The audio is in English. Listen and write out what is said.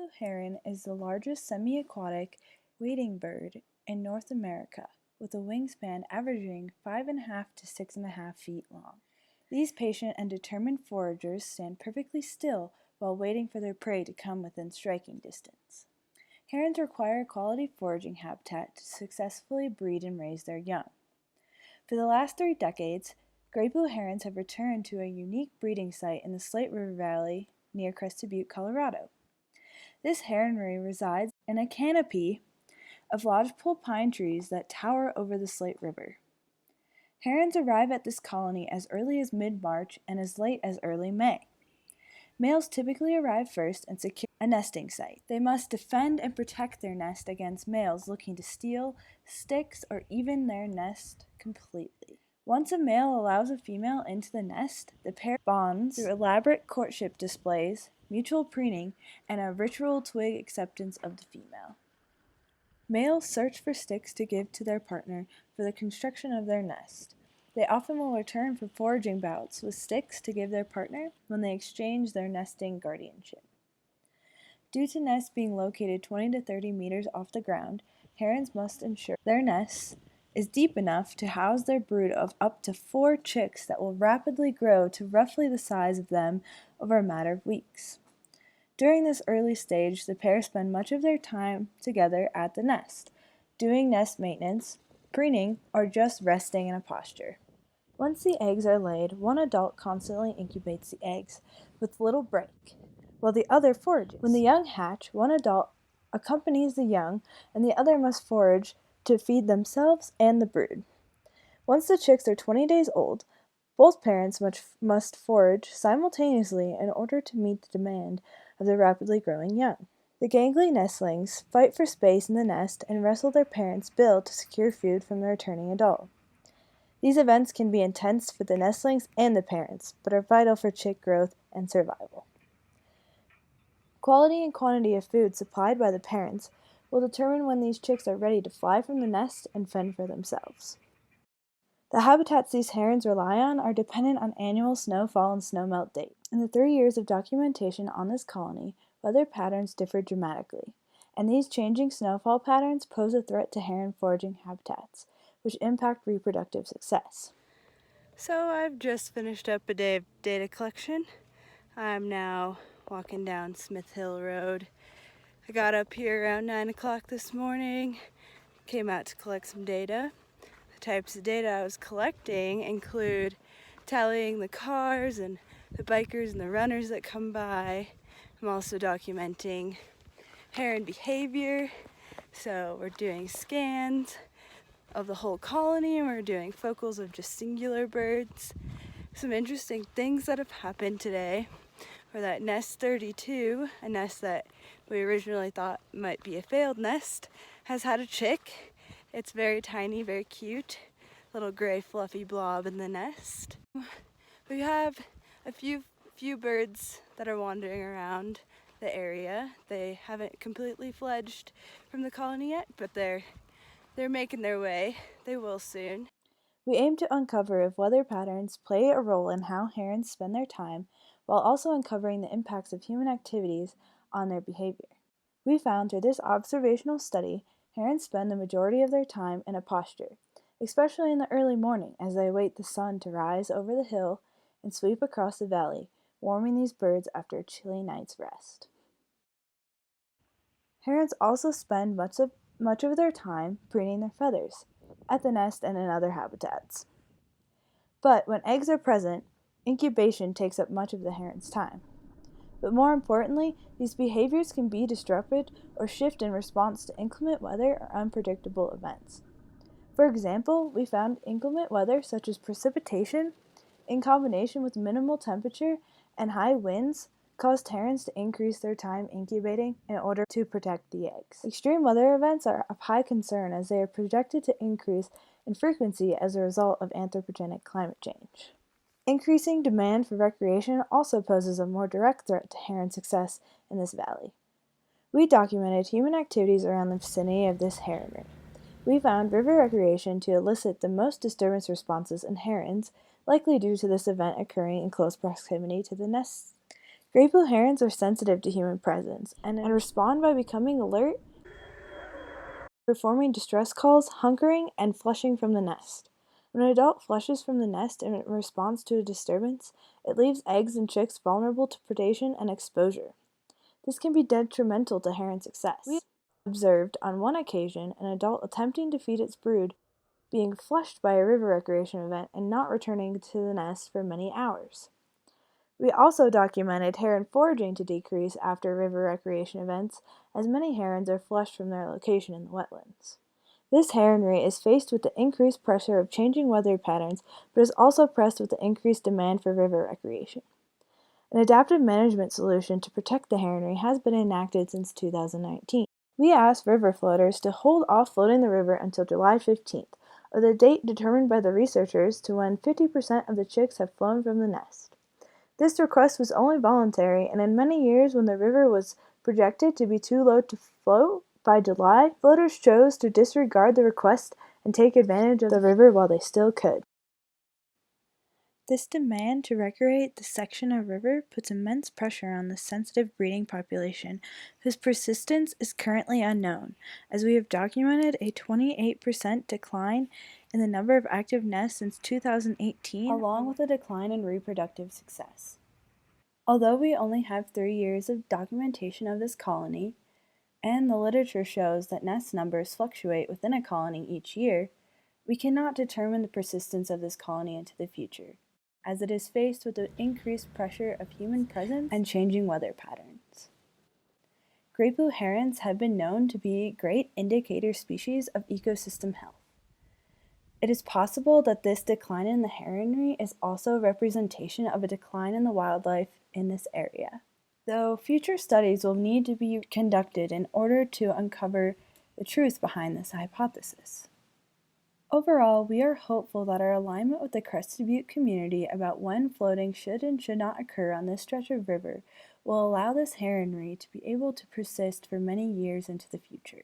blue heron is the largest semi-aquatic wading bird in North America, with a wingspan averaging 5.5 to 6.5 feet long. These patient and determined foragers stand perfectly still while waiting for their prey to come within striking distance. Herons require quality foraging habitat to successfully breed and raise their young. For the last 3 decades, great blue herons have returned to a unique breeding site in the Slate River Valley near Crested Butte, Colorado. This heronry resides in a canopy of lodgepole pine trees that tower over the Slate River. Herons arrive at this colony as early as mid-March and as late as early May. Males typically arrive first and secure a nesting site. They must defend and protect their nest against males looking to steal sticks or even their nest completely. Once a male allows a female into the nest, the pair bonds through elaborate courtship displays, mutual preening, and a ritual twig acceptance of the female. Males search for sticks to give to their partner for the construction of their nest. They often will return for foraging bouts with sticks to give their partner when they exchange their nesting guardianship. Due to nests being located 20 to 30 meters off the ground, herons must ensure their nest is deep enough to house their brood of up to 4 chicks that will rapidly grow to roughly the size of them over a matter of weeks. During this early stage, the pair spend much of their time together at the nest, doing nest maintenance, preening, or just resting in a posture. Once the eggs are laid, one adult constantly incubates the eggs with little break, while the other forages. When the young hatch, one adult accompanies the young, and the other must forage to feed themselves and the brood. Once the chicks are 20 days old, both parents must forage simultaneously in order to meet the demand of the rapidly growing young. The gangly nestlings fight for space in the nest and wrestle their parents' bill to secure food from the returning adult. These events can be intense for the nestlings and the parents, but are vital for chick growth and survival. Quality and quantity of food supplied by the parents will determine when these chicks are ready to fly from the nest and fend for themselves. The habitats these herons rely on are dependent on annual snowfall and snowmelt dates. In the 3 years of documentation on this colony, weather patterns differ dramatically, and these changing snowfall patterns pose a threat to heron foraging habitats, which impact reproductive success. So I've just finished up a day of data collection. I'm now walking down Smith Hill Road. I got up here around 9 o'clock this morning, came out to collect some data. The types of data I was collecting include tallying the cars and the bikers and the runners that come by. I'm also documenting heron behavior, so we're doing scans of the whole colony and we're doing focals of just singular birds. Some interesting things that have happened today were that nest 32, a nest that we originally thought might be a failed nest, has had a chick. It's very tiny, very cute, little gray fluffy blob in the nest. We have a few birds that are wandering around the area. They haven't completely fledged from the colony yet, but they're making their way. They will soon. We aim to uncover if weather patterns play a role in how herons spend their time, while also uncovering the impacts of human activities on their behavior. We found through this observational study, herons spend the majority of their time in a posture, especially in the early morning as they await the sun to rise over the hill and sweep across the valley, warming these birds after a chilly night's rest. Herons also spend much of their time preening their feathers, at the nest and in other habitats. But when eggs are present, incubation takes up much of the heron's time. But more importantly, these behaviors can be disrupted or shift in response to inclement weather or unpredictable events. For example, we found inclement weather such as precipitation, in combination with minimal temperature and high winds, caused herons to increase their time incubating in order to protect the eggs. Extreme weather events are of high concern as they are projected to increase in frequency as a result of anthropogenic climate change. Increasing demand for recreation also poses a more direct threat to heron success in this valley. We documented human activities around the vicinity of this heronry. We found river recreation to elicit the most disturbance responses in herons, likely due to this event occurring in close proximity to the nest. Gray-billed herons are sensitive to human presence and respond by becoming alert, performing distress calls, hunkering, and flushing from the nest. When an adult flushes from the nest in response to a disturbance, it leaves eggs and chicks vulnerable to predation and exposure. This can be detrimental to heron success. We observed on one occasion an adult attempting to feed its brood being flushed by a river recreation event and not returning to the nest for many hours. We also documented heron foraging to decrease after river recreation events, as many herons are flushed from their location in the wetlands. This heronry is faced with the increased pressure of changing weather patterns, but is also pressed with the increased demand for river recreation. An adaptive management solution to protect the heronry has been enacted since 2019. We asked river floaters to hold off floating the river until July 15th, or the date determined by the researchers to when 50% of the chicks have flown from the nest. This request was only voluntary, and in many years when the river was projected to be too low to float by July, floaters chose to disregard the request and take advantage of the river while they still could. This demand to recreate the section of river puts immense pressure on the sensitive breeding population, whose persistence is currently unknown, as we have documented a 28% decline in the number of active nests since 2018, along with a decline in reproductive success. Although we only have 3 years of documentation of this colony, and the literature shows that nest numbers fluctuate within a colony each year, we cannot determine the persistence of this colony into the future, as it is faced with the increased pressure of human presence and changing weather patterns. Gray-billed herons have been known to be great indicator species of ecosystem health. It is possible that this decline in the heronry is also a representation of a decline in the wildlife in this area, though future studies will need to be conducted in order to uncover the truth behind this hypothesis. Overall, we are hopeful that our alignment with the Crested Butte community about when floating should and should not occur on this stretch of river will allow this heronry to be able to persist for many years into the future.